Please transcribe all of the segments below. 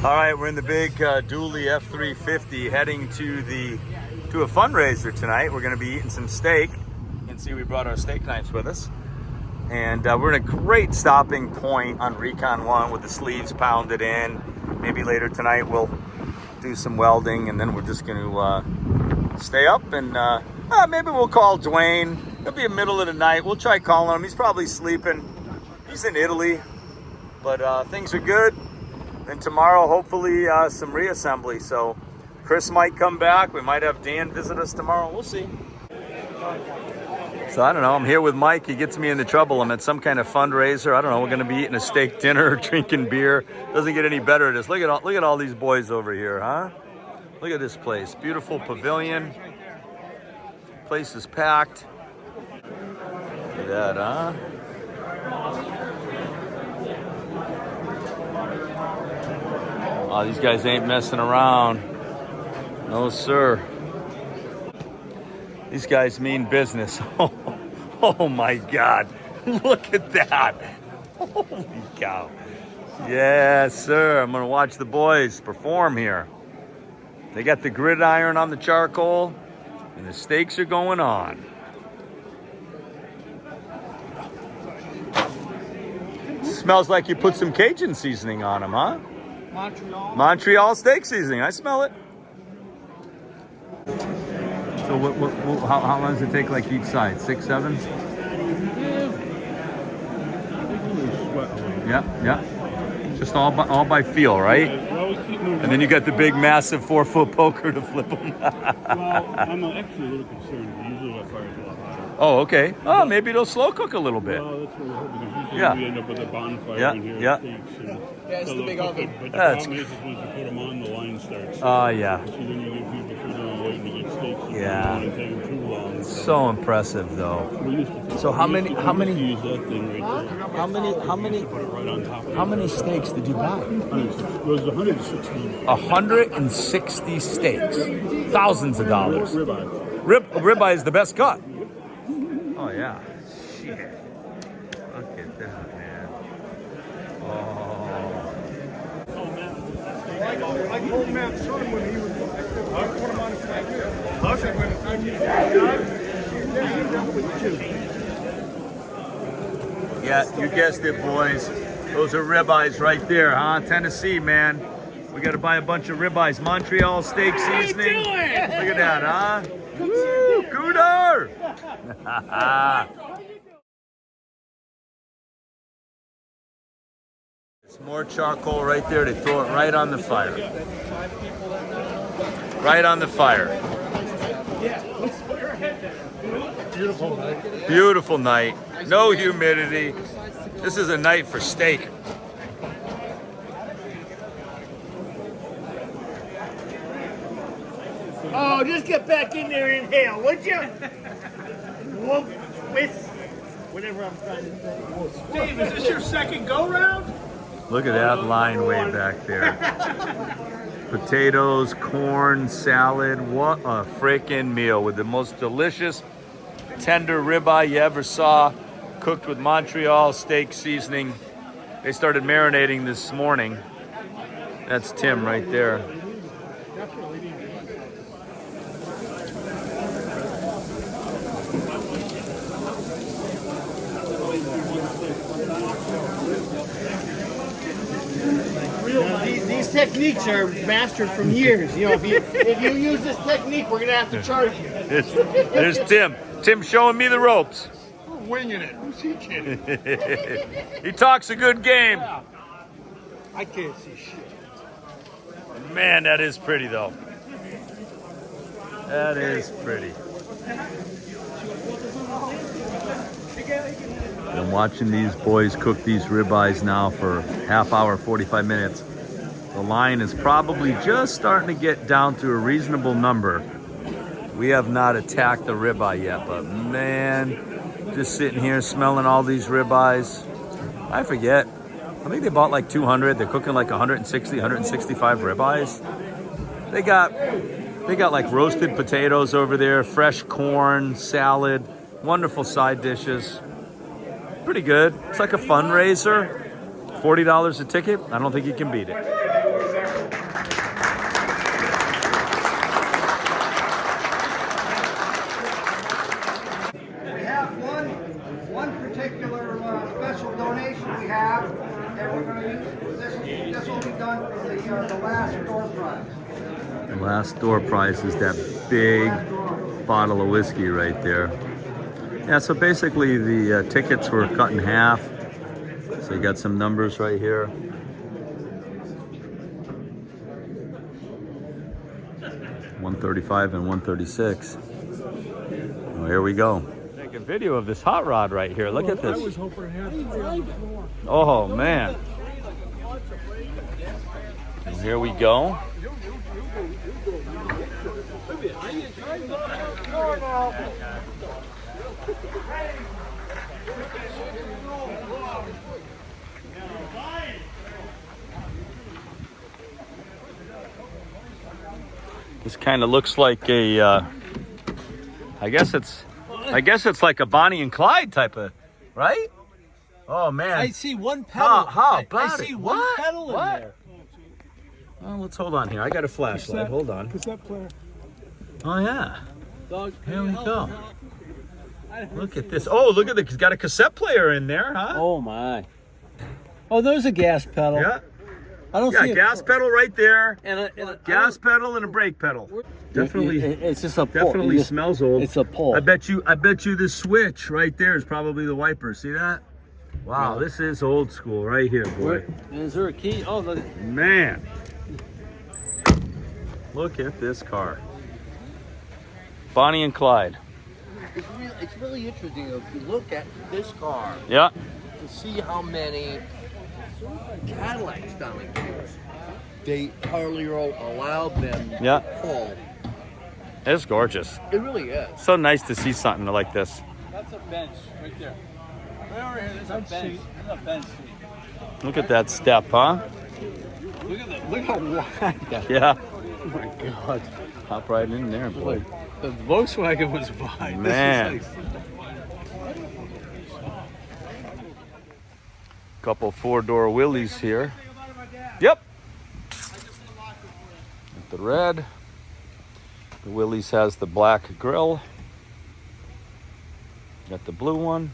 All right, we're in the big dually F350 heading to a fundraiser tonight. We're going to be eating some steak. You can see we brought our steak knives with us. And we're in a great stopping point on Recon 1 with the sleeves pounded in. Maybe later tonight we'll do some welding, and then we're just going to stay up and maybe we'll call Dwayne. It'll be the middle of the night. We'll try calling him. He's probably sleeping. He's in Italy, but things are good. And tomorrow, hopefully, some reassembly. So Chris might come back. We might have Dan visit us tomorrow. We'll see. So I don't know. I'm here with Mike. He gets me into trouble. I'm at some kind of fundraiser. I don't know. We're going to be eating a steak dinner, drinking beer. Doesn't get any better at this. Look at all these boys over here, huh? Look at this place. Beautiful pavilion. Place is packed. Look at that, huh? Oh, these guys ain't messing around. No, sir. These guys mean business. Oh my God. Look at that. Holy cow. Yes, sir. I'm going to watch the boys perform here. They got the gridiron on the charcoal, and the steaks are going on. Smells like you put some Cajun seasoning on them, huh? Montreal steak seasoning. I smell it. So how long does it take, like, each side? 6, 7? Yeah. Just all by feel, right? And then you got the big, massive 4-foot poker to flip them. Well, I'm actually a little concerned. Usually that fire is a lot hotter. Oh, okay. Oh, maybe it'll slow cook a little bit. Well, that's what we're hoping. Usually we end up with a bonfire in here. Yeah. It's the big oven. But the problem is once you put them on, the line starts. Oh, yeah. So then you get people sitting around waiting to get steaks. Yeah. And take them too long. So impressive, though. So how many use that thing right there. How many steaks did you buy? It was 160. 160 steaks. Thousands of dollars. Ribeye. Ribeye is the best cut. Oh, yeah. Shit. Look at that, man. Oh. I told Matt's son when he was, I put him on his I said, when Yeah, you guessed it, boys. Those are ribeyes right there, huh? Tennessee, man. We got to buy a bunch of ribeyes. Montreal steak seasoning. Look at that, huh? Woo! Cooter! There's more charcoal right there. They throw it right on the fire. Right on the fire. beautiful night. Beautiful night. No humidity. This is a night for steak. Oh, just get back in there and inhale, would you? Whatever I'm trying to say. Dave, is this your second go-round? Look at that line way back there. Potatoes, corn, salad. What a freaking meal with the most delicious, tender ribeye you ever saw, cooked with Montreal steak seasoning. They started marinating this morning. That's Tim right there. These techniques are mastered from years. You know, if you use this technique, we're gonna have to charge you. There's Tim. Tim showing me the ropes. We're winging it. Who's he kidding? He talks a good game. Yeah. I can't see shit. Man, that is pretty though. That is pretty. I'm watching these boys cook these ribeyes now for half hour, 45 minutes. The line is probably just starting to get down to a reasonable number. We have not attacked the ribeye yet, but man, just sitting here smelling all these ribeyes. I forget. I think they bought like 200. They're cooking like 160, 165 ribeyes. They got like roasted potatoes over there, fresh corn, salad, wonderful side dishes. Pretty good. It's like a fundraiser. $40 a ticket. I don't think you can beat it. We have one particular special donation we have, and we're going to use this will be done for the last door prize. The last door prize is that big bottle of whiskey right there. Yeah, so basically the tickets were cut in half. So you got some numbers right here. 135 and 136. Well, here we go. Take a video of this hot rod right here. Look at this. I was hoping to have 3 on the floor. Oh man. And here we go. This kind of looks like a, I guess it's like a Bonnie and Clyde type of, right? Oh man! I see one pedal. How I about see it? one What? pedal in What? there. Well, let's hold on here. I got a flashlight. Hold on. Cassette player. Oh yeah. Dog, Here we go. Look at this. Oh, look at this. He's got a cassette player in there, huh? Oh my! Oh, there's a gas pedal. Yeah. I don't Yeah, see gas pedal right there. And a Gas pedal and a brake pedal. Definitely. It's just a pull. Definitely You just- smells old. It's a pull. I bet you the switch right there is probably the wiper. See that? Wow, this is old school right here, boy. Is there a key? Oh, look. Man. Look at this car. Bonnie and Clyde. It's really interesting if you look at this car Yeah. to see how many Cadillacs down the years they hardly allowed them Yeah. to pull. It's gorgeous. It really is. So nice to see something like this. That's a bench right there. Right over here, there's a bench. There's a bench seat. Look at that step, huh? Look how wide that. Yeah. Oh my God. Hop right in there, boy. The Volkswagen was wide. Man. This is Couple 4-door Willys here. Yep. The red. The Willys has the black grill. Got the blue one.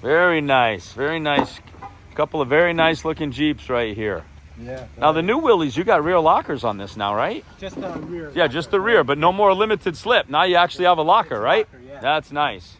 Very nice. Very nice. Couple of very nice looking Jeeps right here. Yeah. Now the new Willys, you got rear lockers on this now, right? Just the rear. Yeah, just the rear, but no more limited slip. Now you actually have a locker, right? Locker, yeah. That's nice.